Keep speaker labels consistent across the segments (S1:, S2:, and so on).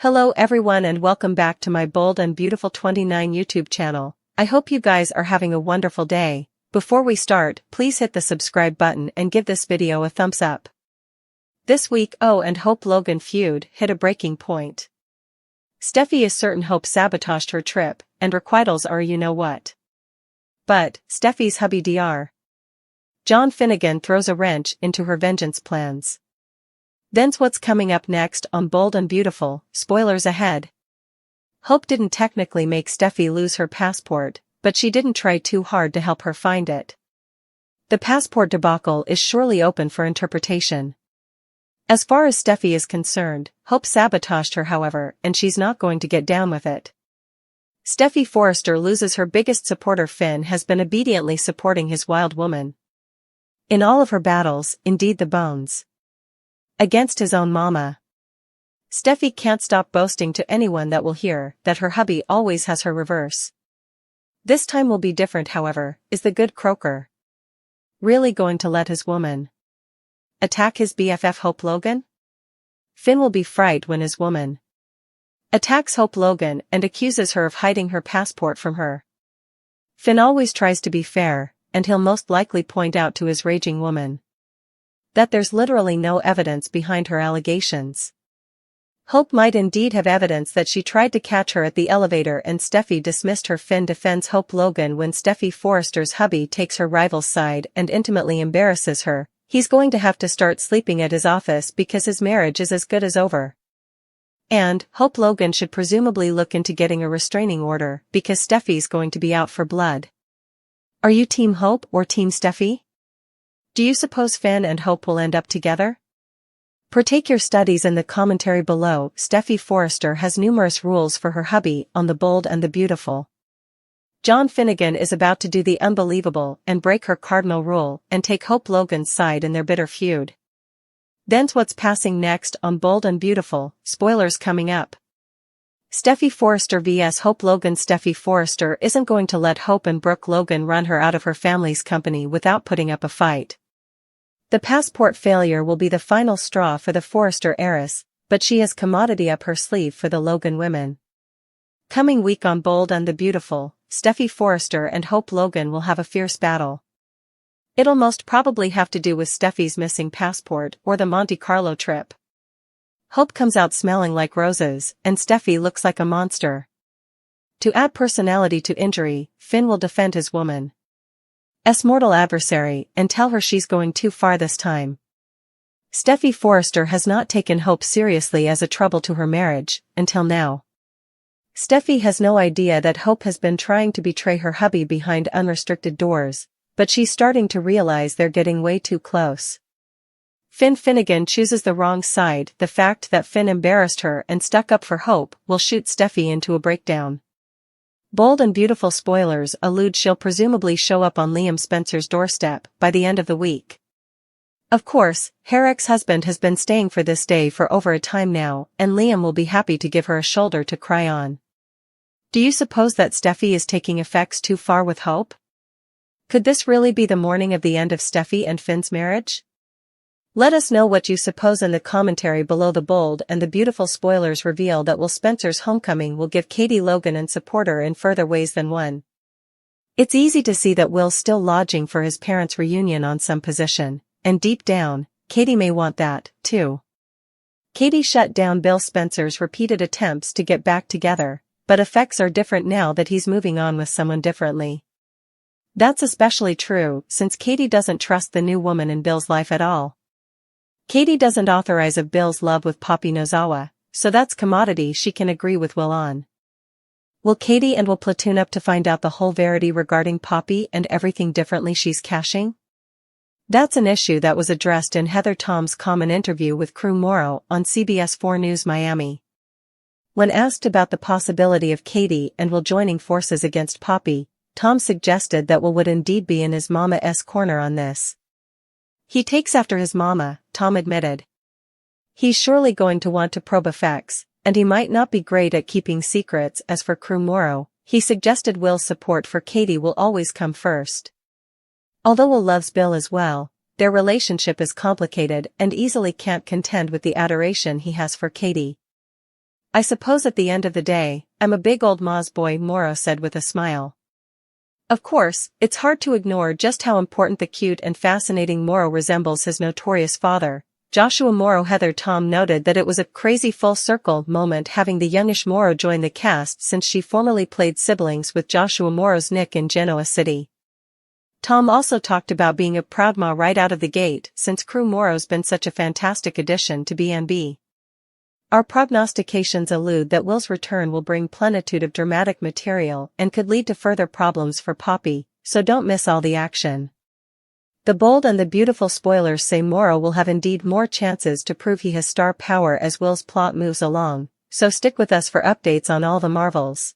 S1: Hello everyone and welcome back to my Bold and Beautiful 29 YouTube channel. I hope you guys are having a wonderful day. Before we start, please hit the subscribe button and give this video a thumbs up. This week and Hope-Logan feud hit a breaking point. Steffy is certain Hope sabotaged her trip, and requitals are you-know-what. But, Steffy's hubby Dr. John Finnegan throws a wrench into her vengeance plans. Then's what's coming up next on Bold and Beautiful, spoilers ahead. Hope didn't technically make Steffy lose her passport, but she didn't try too hard to help her find it. The passport debacle is surely open for interpretation. As far as Steffy is concerned, Hope sabotaged her however, and she's not going to get down with it. Steffy Forrester loses her biggest supporter. Finn has been obediently supporting his wild woman in all of her battles, indeed the bones. Against his own mama. Steffy can't stop boasting to anyone that will hear that her hubby always has her reverse. This time will be different however. Is the good croaker really going to let his woman attack his BFF Hope-Logan? Finn will be frightened when his woman attacks Hope-Logan and accuses her of hiding her passport from her. Finn always tries to be fair, and he'll most likely point out to his raging woman that there's literally no evidence behind her allegations. Hope might indeed have evidence that she tried to catch her at the elevator and Steffy dismissed her. Finn defends Hope-Logan when Steffy Forrester's hubby takes her rival's side and intimately embarrasses her. He's going to have to start sleeping at his office because his marriage is as good as over. And Hope-Logan should presumably look into getting a restraining order because Steffy's going to be out for blood. Are you Team Hope or Team Steffy? Do you suppose Finn and Hope will end up together? Partake your studies in the commentary below. Steffy Forrester has numerous rules for her hubby on the Bold and the Beautiful. John Finnegan is about to do the unbelievable and break her cardinal rule and take Hope-Logan's side in their bitter feud. Then's what's passing next on Bold and Beautiful, spoilers coming up. Steffy Forrester vs Hope-Logan. Steffy Forrester isn't going to let Hope and Brooke Logan run her out of her family's company without putting up a fight. The passport failure will be the final straw for the Forrester heiress, but she has commodity up her sleeve for the Logan women. Coming week on Bold and the Beautiful, Steffy Forrester and Hope-Logan will have a fierce battle. It'll most probably have to do with Steffy's missing passport or the Monte Carlo trip. Hope comes out smelling like roses, and Steffy looks like a monster. To add personality to injury, Finn will defend his woman's mortal adversary and tell her she's going too far this time. Steffy Forrester has not taken Hope seriously as a trouble to her marriage, until now. Steffy has no idea that Hope has been trying to betray her hubby behind unrestricted doors, but she's starting to realize they're getting way too close. Finnegan chooses the wrong side. The fact that Finn embarrassed her and stuck up for Hope will shoot Steffy into a breakdown. Bold and Beautiful spoilers allude she'll presumably show up on Liam Spencer's doorstep by the end of the week. Of course, her ex-husband has been staying for this day for over a time now, and Liam will be happy to give her a shoulder to cry on. Do you suppose that Steffy is taking effects too far with Hope? Could this really be the morning of the end of Steffy and Finn's marriage? Let us know what you suppose in the commentary below. The Bold and the Beautiful spoilers reveal that Will Spencer's homecoming will give Katie Logan and support her in further ways than one. It's easy to see that Will's still lodging for his parents' reunion on some position, and deep down, Katie may want that, too. Katie shut down Bill Spencer's repeated attempts to get back together, but effects are different now that he's moving on with someone differently. That's especially true since Katie doesn't trust the new woman in Bill's life at all. Katie doesn't authorize of Bill's love with Poppy Nozawa, so that's commodity she can agree with Will on. Will Katie and Will platoon up to find out the whole verity regarding Poppy and everything differently she's cashing? That's an issue that was addressed in Heather Tom's common interview with Crew Morrow on CBS 4 News Miami. When asked about the possibility of Katie and Will joining forces against Poppy, Tom suggested that Will would indeed be in his mama's corner on this. He takes after his mama, Tom admitted. He's surely going to want to probe effects, and he might not be great at keeping secrets. As for Crew Morrow, he suggested Will's support for Katie will always come first. Although Will loves Bill as well, their relationship is complicated and easily can't contend with the adoration he has for Katie. I suppose at the end of the day, I'm a big old Ma's boy, Moro said with a smile. Of course, it's hard to ignore just how important the cute and fascinating Moro resembles his notorious father, Joshua Moro. Heather Tom noted that it was a crazy full-circle moment having the youngish Moro join the cast since she formerly played siblings with Joshua Moro's Nick in Genoa City. Tom also talked about being a proud Ma right out of the gate since crew Moro's been such a fantastic addition to B&B. Our prognostications allude that Will's return will bring plenitude of dramatic material and could lead to further problems for Poppy, so don't miss all the action. The Bold and the Beautiful spoilers say Moro will have indeed more chances to prove he has star power as Will's plot moves along, so stick with us for updates on all the marvels.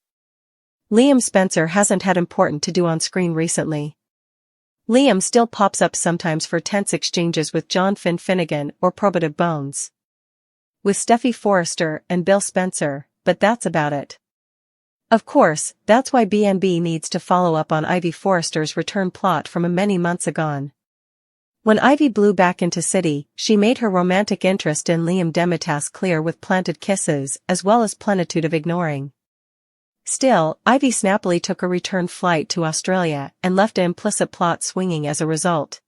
S1: Liam Spencer hasn't had important to do on screen recently. Liam still pops up sometimes for tense exchanges with John Finnegan or probative bones with Steffy Forrester and Bill Spencer, but that's about it. Of course, that's why B&B needs to follow up on Ivy Forrester's return plot from many months agone. When Ivy blew back into City, she made her romantic interest in Liam Demitas clear with planted kisses as well as plenitude of ignoring. Still, Ivy snappily took a return flight to Australia and left an implicit plot swinging as a result.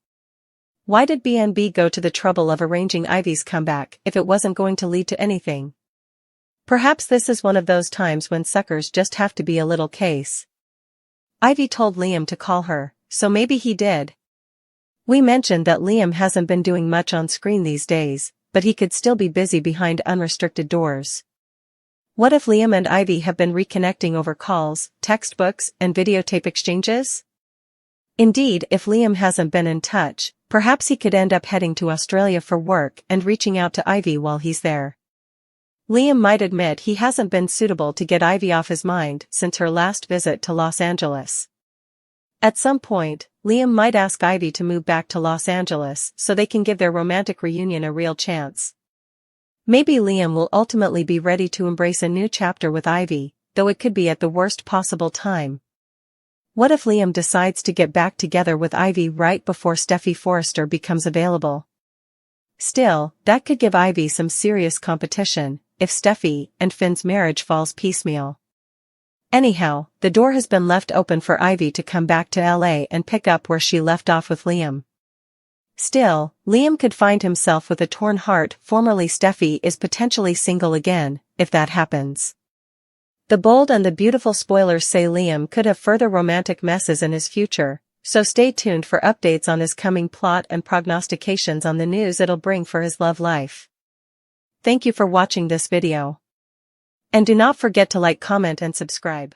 S1: Why did B&B go to the trouble of arranging Ivy's comeback if it wasn't going to lead to anything? Perhaps this is one of those times when suckers just have to be a little case. Ivy told Liam to call her, so maybe he did. We mentioned that Liam hasn't been doing much on screen these days, but he could still be busy behind unrestricted doors. What if Liam and Ivy have been reconnecting over calls, textbooks, and videotape exchanges? Indeed, if Liam hasn't been in touch, perhaps he could end up heading to Australia for work and reaching out to Ivy while he's there. Liam might admit he hasn't been suitable to get Ivy off his mind since her last visit to Los Angeles. At some point, Liam might ask Ivy to move back to Los Angeles so they can give their romantic reunion a real chance. Maybe Liam will ultimately be ready to embrace a new chapter with Ivy, though it could be at the worst possible time. What if Liam decides to get back together with Ivy right before Steffy Forrester becomes available? Still, that could give Ivy some serious competition if Steffy and Finn's marriage falls piecemeal. Anyhow, the door has been left open for Ivy to come back to LA and pick up where she left off with Liam. Still, Liam could find himself with a torn heart. Formerly Steffy is potentially single again, if that happens. The Bold and the Beautiful spoilers say Liam could have further romantic messes in his future, so stay tuned for updates on his coming plot and prognostications on the news it'll bring for his love life. Thank you for watching this video. And do not forget to like, comment and subscribe.